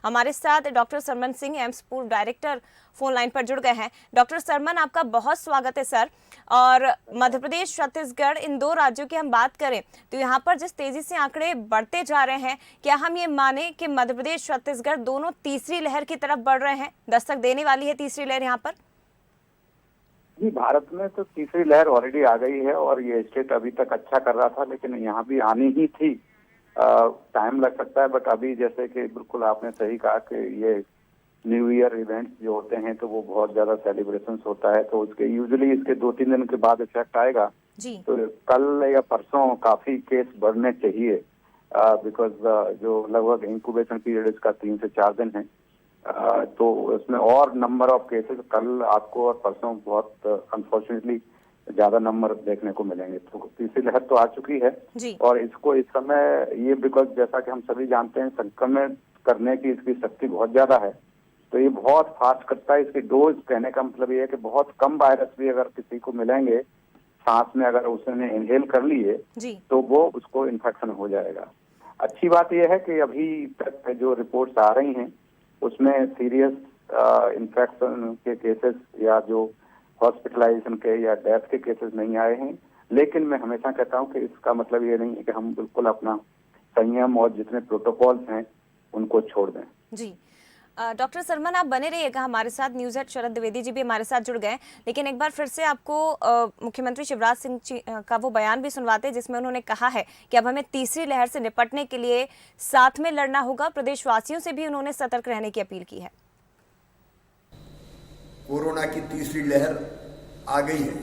हमारे साथ doctor Sarman Singh, AIIMS पूर्व डायरेक्टर, फोन लाइन पर जुड़ गए हैं। डॉक्टर सरमन, आपका बहुत स्वागत है सर। और मध्य प्रदेश, छत्तीसगढ़, इन दो राज्यों की हम बात करें तो यहाँ पर जिस तेजी से आंकड़े बढ़ते जा रहे हैं, क्या हम ये माने कि मध्य प्रदेश, छत्तीसगढ़ दोनों तीसरी लहर की तरफ बढ़ रहे हैं, दस्तक देने वाली है तीसरी लहर यहाँ पर? जी, भारत में तो तीसरी लहर ऑलरेडी आ गई है और ये स्टेट अभी तक अच्छा कर रहा था, लेकिन यहाँ भी आनी ही थी। टाइम लग सकता है, बट अभी जैसे कि बिल्कुल आपने सही कहा कि ये न्यू ईयर इवेंट्स जो होते हैं तो वो बहुत ज्यादा सेलिब्रेशंस होता है, तो उसके यूजुअली इसके 2-3 दिन के बाद इफेक्ट आएगा। जी। तो कल या परसों काफी केस बढ़ने चाहिए, बिकॉज जो लगभग इंक्यूबेशन पीरियड इसका 3 से 4 दिन है। तो उसमें और नंबर ऑफ केसेस कल आपको और परसों बहुत अनफॉर्चुनेटली ज्यादा नंबर देखने को मिलेंगे। तो तीसरी लहर तो आ चुकी है जी। और इसको इस समय ये बिकॉज जैसा कि हम सभी जानते हैं संक्रमण करने की इसकी शक्ति बहुत ज्यादा है, तो ये बहुत फास्ट करता है। इसकी डोज, कहने का मतलब ये है कि बहुत कम वायरस भी अगर किसी को मिलेंगे सांस में, अगर उसने इनहेल कर लिए तो वो उसको इन्फेक्शन हो जाएगा। अच्छी बात यह है कि अभी तक जो रिपोर्ट्स आ रही हैं उसमें सीरियस इन्फेक्शन के केसेस या जो हॉस्पिटलाइजेशन के या डेथ के केसेस नहीं आए हैं। लेकिन मैं हमेशा कहता हूं कि इसका मतलब ये नहीं है कि हम बिल्कुल अपना संयम और जितने प्रोटोकॉल्स हैं उनको छोड़ दें। जी। डॉक्टर सरमन, आप बने रहिएगा हमारे साथ। न्यूज़ हेड शरद द्विवेदी जी भी हमारे साथ जुड़ गए, लेकिन एक बार फिर से आपको मुख्यमंत्री शिवराज सिंह का वो बयान भी सुनवाते हैं जिसमें उन्होंने कहा है कि अब हमें तीसरी लहर से निपटने के लिए साथ में लड़ना होगा। प्रदेशवासियों से भी उन्होंने सतर्क रहने की अपील की है। कोरोना की तीसरी लहर आ गई है,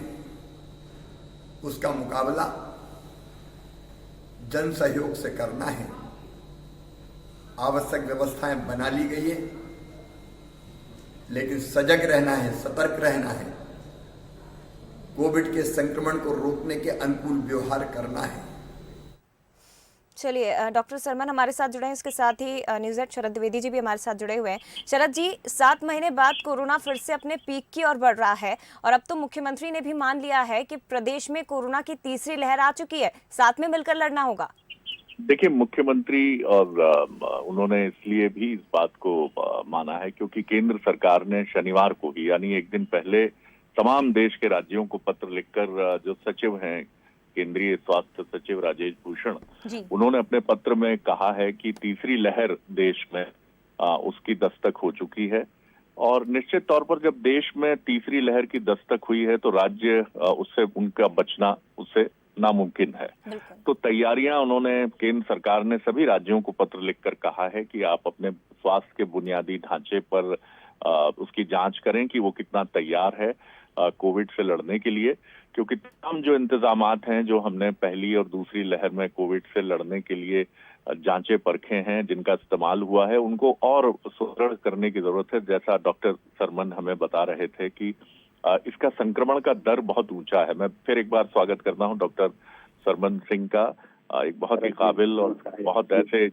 उसका मुकाबला जन सहयोग से करना है। आवश्यक व्यवस्थाएं बना ली गई है, लेकिन सजग रहना है, सतर्क रहना है। कोविड के संक्रमण को रोकने के अनुकूल व्यवहार करना है। चलिए, डॉक्टर सरमन हमारे साथ जुड़े हैं, इसके साथ ही न्यूज़ हेड शरद द्विवेदी जी भी हमारे साथ जुड़े हुए हैं। शरद जी, 7 महीने बाद कोरोना फिर से अपने पीक की ओर बढ़ रहा है और अब तो मुख्यमंत्री ने भी मान लिया है कि प्रदेश में कोरोना की तीसरी लहर आ चुकी है, साथ में मिलकर लड़ना होगा। देखिए, मुख्यमंत्री और उन्होंने इसलिए भी इस बात को माना है क्योंकि केंद्र सरकार ने शनिवार को ही, यानी एक दिन पहले, तमाम देश के राज्यों को पत्र लिखकर जो सचिव हैं, केंद्रीय स्वास्थ्य सचिव राजेश भूषण, उन्होंने अपने पत्र में कहा है कि तीसरी लहर देश में उसकी दस्तक हो चुकी है और निश्चित तौर पर जब देश में तीसरी लहर की दस्तक हुई है तो राज्य उससे, उनका बचना उससे नामुमकिन है। तो तैयारियां उन्होंने, केंद्र सरकार ने सभी राज्यों को पत्र लिखकर कहा है कि आप अपने स्वास्थ्य के बुनियादी ढांचे पर उसकी जांच करें कि वो कितना तैयार है कोविड से लड़ने के लिए, क्योंकि तमाम जो इंतजामात हैं जो हमने पहली और दूसरी लहर में कोविड से लड़ने के लिए जांचे परखे हैं, जिनका इस्तेमाल हुआ है, उनको और सुदृढ़ करने की जरूरत है। जैसा डॉक्टर सरमन हमें बता रहे थे कि इसका संक्रमण का दर बहुत ऊंचा है। मैं फिर एक बार स्वागत करता हूं डॉक्टर सरमन सिंह का, एक बहुत ही काबिल और बहुत ऐसे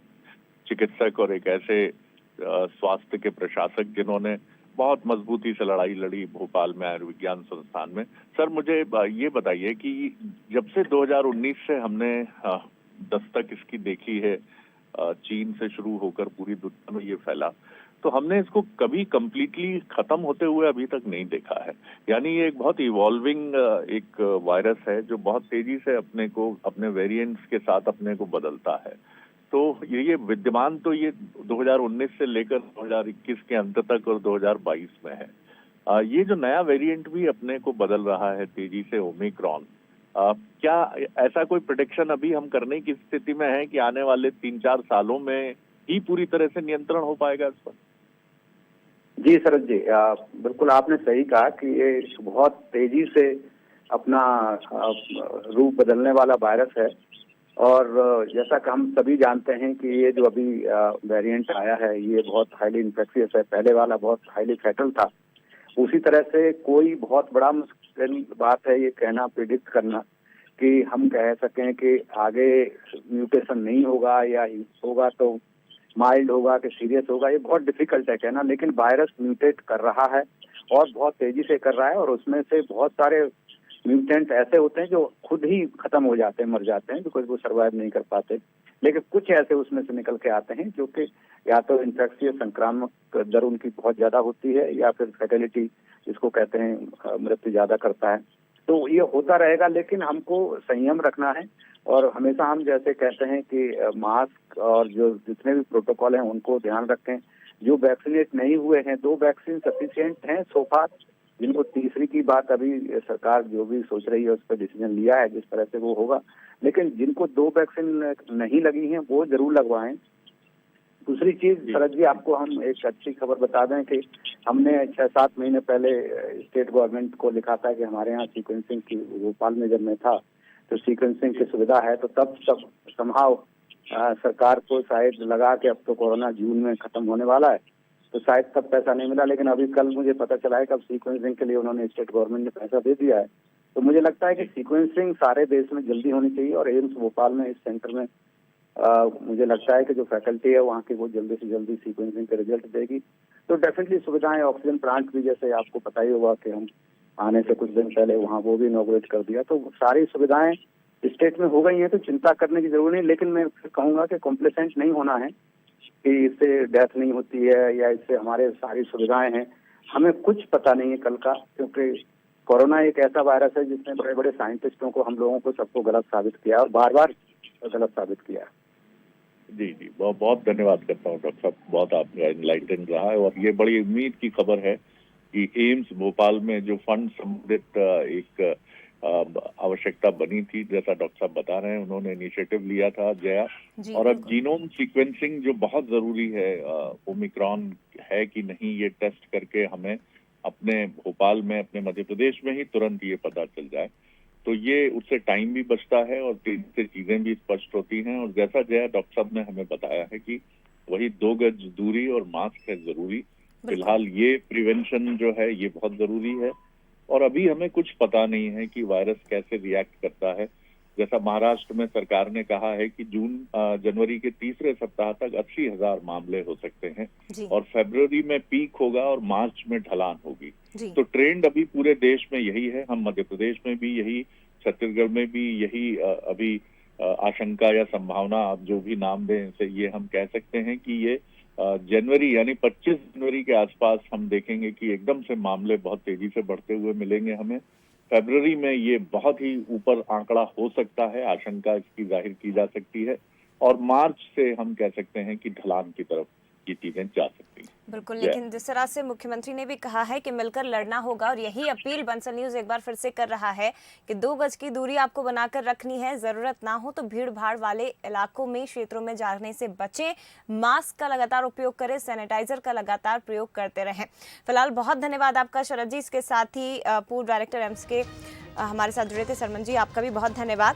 चिकित्सक और एक ऐसे स्वास्थ्य के प्रशासक जिन्होंने बहुत मजबूती से लड़ाई लड़ी भोपाल में आयुर्विज्ञान संस्थान में। सर, मुझे ये बताइए कि जब से 2019 से हमने दस्तक इसकी देखी है, चीन से शुरू होकर पूरी दुनिया में ये फैला, तो हमने इसको कभी कंप्लीटली खत्म होते हुए अभी तक नहीं देखा है। यानी ये एक बहुत इवॉल्विंग एक वायरस है जो बहुत तेजी से अपने को, अपने वेरिएंट्स के साथ अपने को बदलता है। तो ये विद्यमान तो ये 2019 से लेकर 2021 के अंत तक और 2022 में है। ये जो नया वेरिएंट भी अपने को बदल रहा है तेजी से, ओमिक्रॉन, क्या ऐसा कोई प्रेडिक्शन अभी हम करने की स्थिति में है कि आने वाले 3-4 सालों में ही पूरी तरह से नियंत्रण हो पाएगा इस पर? जी शरद जी, बिल्कुल आपने सही कहा कि ये बहुत तेजी से अपना रूप बदलने वाला वायरस है और जैसा कि हम सभी जानते हैं कि ये जो अभी वेरिएंट आया है ये बहुत हाईली इन्फेक्शियस है। पहले वाला बहुत हाईली फैटल था। उसी तरह से कोई बहुत बड़ा मुश्किल बात है ये कहना, प्रिडिक्ट करना कि हम कह सकें कि आगे म्यूटेशन नहीं होगा या होगा तो माइल्ड होगा कि सीरियस होगा, ये बहुत डिफिकल्ट है कहना। लेकिन वायरस म्यूटेट कर रहा है और बहुत तेजी से कर रहा है और उसमें से बहुत सारे म्यूटेंट ऐसे होते हैं जो खुद ही खत्म हो जाते हैं, मर जाते हैं, बिकॉज वो सर्वाइव नहीं कर पाते। लेकिन कुछ ऐसे उसमें से निकल के आते हैं जो कि या तो इन्फेक्शियस संक्रामक दर उनकी बहुत ज्यादा होती है या फिर फैटेलिटी जिसको कहते हैं मृत्यु ज्यादा करता है। तो ये होता रहेगा, लेकिन हमको संयम रखना है और हमेशा हम जैसे कहते हैं कि मास्क और जो जितने भी प्रोटोकॉल हैं उनको ध्यान रखें। जो वैक्सीनेट नहीं हुए हैं 2 वैक्सीन सफिशिएंट हैं सो फार। जिनको तीसरी की बात अभी सरकार जो भी सोच रही है उस पर डिसीजन लिया है, जिस तरह से वो होगा। लेकिन जिनको 2 वैक्सीन नहीं लगी हैं वो जरूर लगवाएं। दूसरी चीज शरद जी, आपको हम एक अच्छी खबर बता दें कि हमने 6-7 महीने पहले स्टेट गवर्नमेंट को लिखा था कि हमारे यहाँ सीक्वेंसिंग की, भोपाल में जब मैं था तो सीक्वेंसिंग की सुविधा है, तो तब संभाव सरकार को शायद लगा कि अब तो कोरोना जून में खत्म होने वाला है, तो शायद तब पैसा नहीं मिला। लेकिन अभी कल मुझे पता चला है कि अब सीक्वेंसिंग के लिए उन्होंने स्टेट गवर्नमेंट ने पैसा दे दिया है। तो मुझे लगता है कि सीक्वेंसिंग सारे देश में जल्दी होनी चाहिए और एम्स भोपाल में इस सेंटर में मुझे लगता है कि जो फैकल्टी है वहाँ की वो जल्दी से जल्दी सीक्वेंसिंग के रिजल्ट देगी। तो डेफिनेटली सुविधाएं, ऑक्सीजन प्लांट भी जैसे आपको पता ही होगा कि हम आने से कुछ दिन पहले वहाँ वो भी इनॉग्रेट कर दिया। तो सारी सुविधाएं स्टेट में हो गई हैं, तो चिंता करने की जरूरत नहीं। लेकिन मैं फिर कहूँगा कि कॉम्प्लेसेंट नहीं होना है कि इससे डेथ नहीं होती है या इससे हमारे सारी सुविधाएं हैं। हमें कुछ पता नहीं है कल का, क्योंकि कोरोना एक ऐसा वायरस है जिसने बड़े बड़े साइंटिस्टों को, हम लोगों को, सबको गलत साबित किया और बार बार गलत साबित किया। जी जी, बहुत बहुत धन्यवाद करता हूँ डॉक्टर साहब, बहुत आपका एनलाइटेंड रहा है। और ये बड़ी उम्मीद की खबर है कि एम्स भोपाल में जो फंड संबंधित एक आवश्यकता बनी थी, जैसा डॉक्टर साहब बता रहे हैं, उन्होंने इनिशिएटिव लिया था जया, और अब जीनोम सीक्वेंसिंग जो बहुत जरूरी है, ओमिक्रॉन है कि नहीं ये टेस्ट करके हमें अपने भोपाल में, अपने मध्य प्रदेश में ही तुरंत ये पता चल जाए, तो ये उससे टाइम भी बचता है और तेजी से चीजें भी स्पष्ट होती हैं। और जैसा जया डॉक्टर साहब ने हमें बताया है कि वही 2 गज दूरी और मास्क है जरूरी। फिलहाल ये प्रिवेंशन जो है ये बहुत जरूरी है और अभी हमें कुछ पता नहीं है कि वायरस कैसे रिएक्ट करता है। जैसा महाराष्ट्र में सरकार ने कहा है कि जनवरी के तीसरे सप्ताह तक 80,000 मामले हो सकते हैं और फरवरी में पीक होगा और मार्च में ढलान होगी। तो ट्रेंड अभी पूरे देश में यही है, हम मध्य प्रदेश में भी यही, छत्तीसगढ़ में भी यही अभी आशंका या संभावना, आप जो भी नाम दें इसे, ये हम कह सकते हैं कि ये जनवरी यानी 25 जनवरी के आसपास हम देखेंगे कि एकदम से मामले बहुत तेजी से बढ़ते हुए मिलेंगे हमें। फरवरी में ये बहुत ही ऊपर आंकड़ा हो सकता है, आशंका इसकी जाहिर की जा सकती है, और मार्च से हम कह सकते हैं कि ढलान की तरफ ये चीजें जा सकती हैं। बिल्कुल, लेकिन जिस तरह से मुख्यमंत्री ने भी कहा है कि मिलकर लड़ना होगा, और यही अपील बंसल न्यूज एक बार फिर से कर रहा है कि 2 गज की दूरी आपको बनाकर रखनी है, जरूरत ना हो तो भीड़ भाड़ वाले इलाकों में, क्षेत्रों में जाने से बचें, मास्क का लगातार उपयोग करें, सैनिटाइजर का लगातार प्रयोग करते रहें। फिलहाल बहुत धन्यवाद आपका शरद जी, इसके साथ ही पूर्व डायरेक्टर एम्स के हमारे साथ जुड़े थे सरमन जी, आपका भी बहुत धन्यवाद।